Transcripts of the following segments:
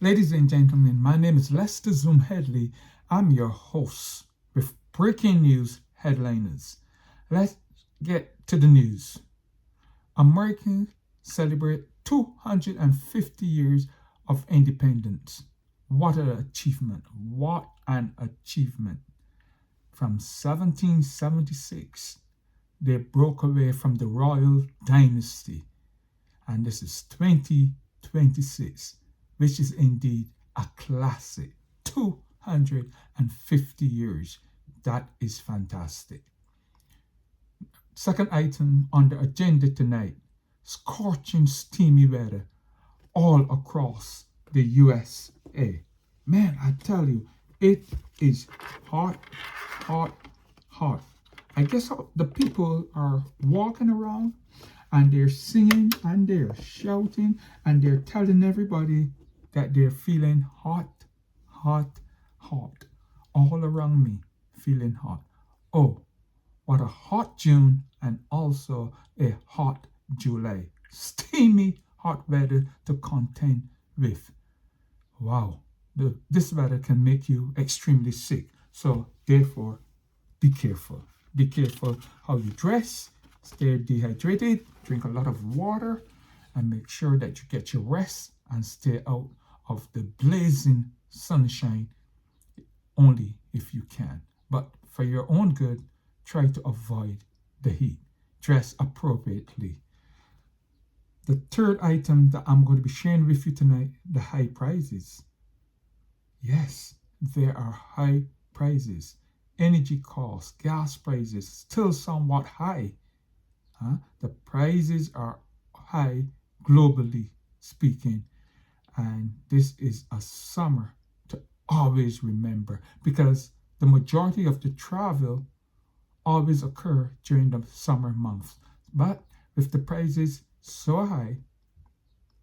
Ladies and gentlemen, my name is Lester Zoom Headley. I'm your host with breaking news headliners. Let's get to the news. Americans celebrate 250 years of independence. What an achievement! What an achievement! From 1776, they broke away from the royal dynasty, and this is 2026, which is indeed a classic. 250 years. That is fantastic. Second item on the agenda tonight, scorching steamy weather all across the USA. Man, I tell you, it is hot, hot, hot. I guess the people are walking around and they're singing and they're shouting and they're telling everybody that they're feeling hot, hot, hot. All around me, feeling hot. Oh, what a hot June and also a hot July. Steamy hot weather to contend with. Wow, this weather can make you extremely sick. So therefore, be careful. Be careful how you dress. Stay dehydrated. Drink a lot of water. And make sure that you get your rest and stay out of the blazing sunshine only if you can. But for your own good, try to avoid the heat. Dress appropriately. The third item that I'm going to be sharing with you tonight, the high prices. Yes, there are high prices. Energy costs, gas prices, still somewhat high. The prices are high globally speaking. And this is a summer to always remember, because the majority of the travel always occur during the summer months. But with the prices so high,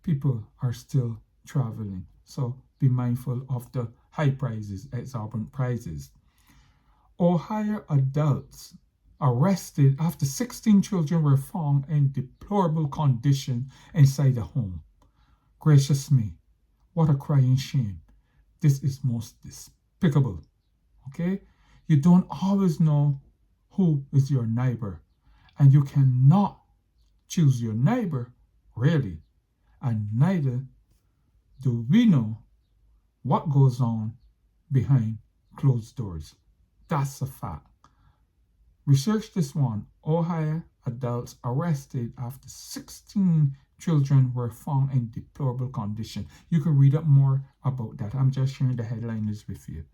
people are still traveling. So be mindful of the high prices, exorbitant prices. Ohio adults arrested after 16 children were found in deplorable condition inside a home. Gracious me, what a crying shame. This is most despicable. Okay? You don't always know who is your neighbor, and you cannot choose your neighbor, really, and neither do we know what goes on behind closed doors. That's a fact. Research this one. Ohio adults arrested after 16 children were found in deplorable condition. You can read up more about that. I'm just sharing the headliners with you.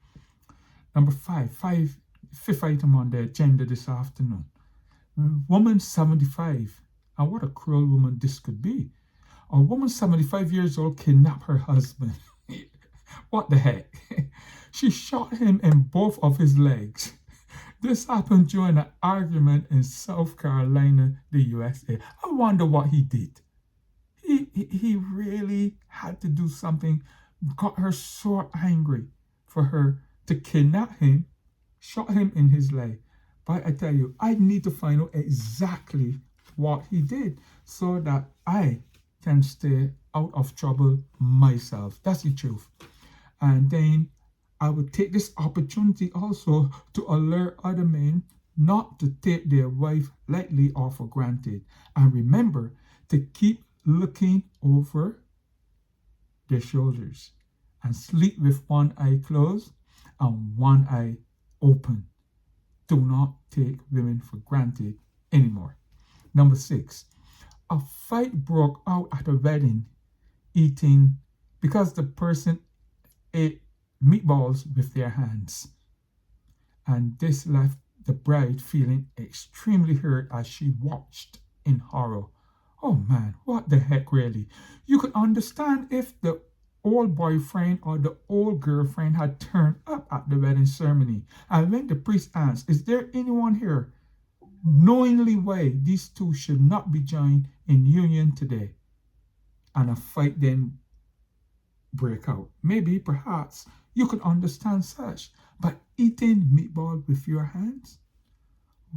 Number fifth item on the agenda this afternoon. Woman 75. And what a cruel woman this could be. A woman 75 years old kidnapped her husband. What the heck? She shot him in both of his legs. This happened during an argument in South Carolina, the USA. I wonder what he did. He really had to do something, got her so angry for her to kidnap him, shot him in his leg. But I tell you, I need to find out exactly what he did so that I can stay out of trouble myself. That's the truth. And then I would take this opportunity also to alert other men not to take their wife lightly or for granted. And remember to keep looking over their shoulders and sleep with one eye closed and one eye open. Do not take women for granted anymore. Number 6, a fight broke out at a wedding because the person ate meatballs with their hands. And this left the bride feeling extremely hurt as she watched in horror. Oh man, what the heck, really? You could understand if the old boyfriend or the old girlfriend had turned up at the wedding ceremony. And when the priest asked, is there anyone here knowingly why these two should not be joined in union today? And a fight then break out. Maybe, perhaps, you could understand such. But eating meatball with your hands?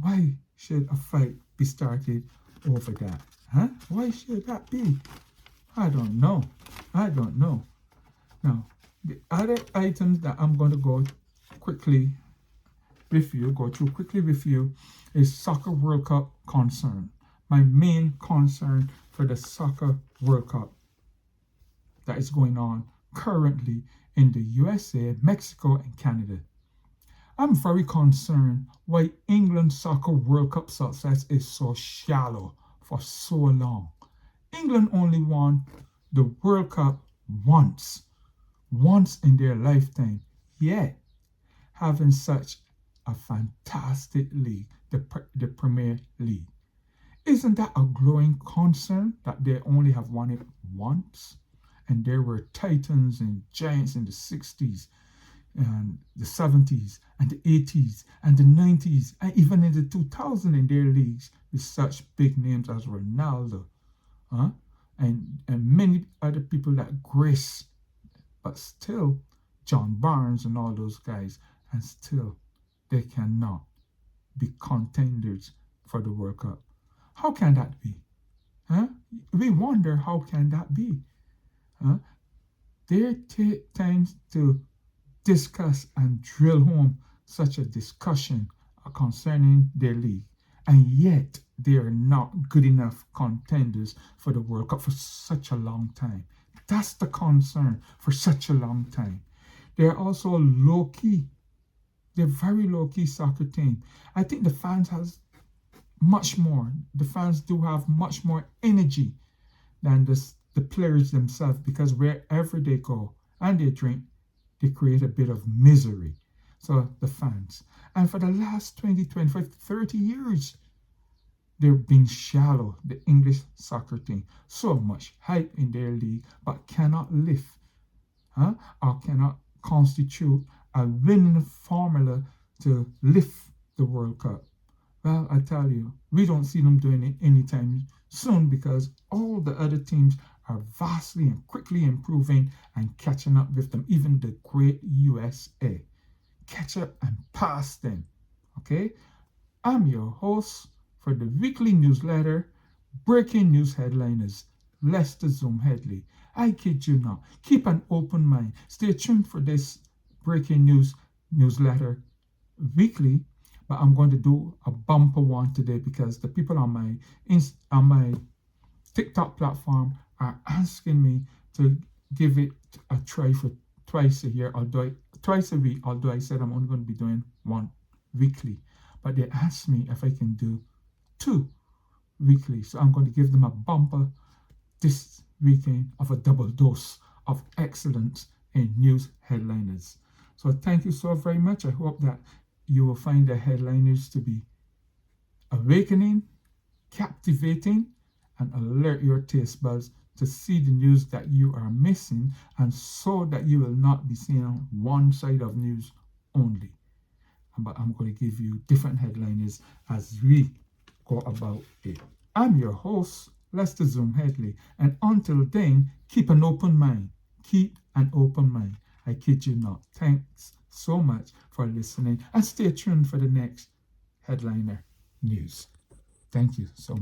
Why should a fight be started over that? Why should that be? I don't know. Now, the other items that I'm going to go quickly go through quickly with you is Soccer World Cup concern. My main concern for the Soccer World Cup that is going on currently in the USA, Mexico, and Canada. I'm very concerned why England's Soccer World Cup success is so shallow for so long. England only won the World Cup once in their lifetime, yet having such a fantastic league, the Premier League. Isn't that a growing concern that they only have won it once? And there were titans and giants in the 60s and the 70s and the 80s and the 90s and even in the 2000s in their leagues with such big names as Ronaldo and many other people that grace, but still John Barnes and all those guys, and still they cannot be contenders for the World Cup. How can that be? We wonder how can that be? They take time to discuss and drill home such a discussion concerning their league, and yet they are not good enough contenders for the World Cup for such a long time. That's the concern for such a long time. They're also low-key. They're very low-key soccer team. I think the fans has much more. The fans do have much more energy than the players themselves, because wherever they go and they drink, they create a bit of misery. So the fans. And for the last 20, 25, 30 years, they're being shallow, the English soccer team. So much hype in their league, but cannot lift, or cannot constitute a winning formula to lift the World Cup. Well, I tell you, we don't see them doing it anytime soon, because all the other teams are vastly and quickly improving and catching up with them. Even the great USA. Catch up and pass them. Okay? I'm your host for the weekly newsletter, Breaking News Headliners, Lester Zoom Headley. I kid you not. Keep an open mind. Stay tuned for this breaking news newsletter weekly, but I'm going to do a bumper one today because the people on my TikTok platform are asking me to give it a try for twice a year, although twice a week, although I said I'm only going to be doing one weekly. But they asked me if I can do 2 weekly. So I'm going to give them a bumper this weekend of a double dose of excellence in news headliners. So thank you so very much. I hope that you will find the headliners to be awakening, captivating, and alert your taste buds to see the news that you are missing, and so that you will not be seeing one side of news only. But I'm going to give you different headliners as we go about it. I'm your host, Lester Zoom Headley, and until then, keep an open mind. Keep an open mind. I kid you not. Thanks so much for listening, and stay tuned for the next headliner news. Thank you so much.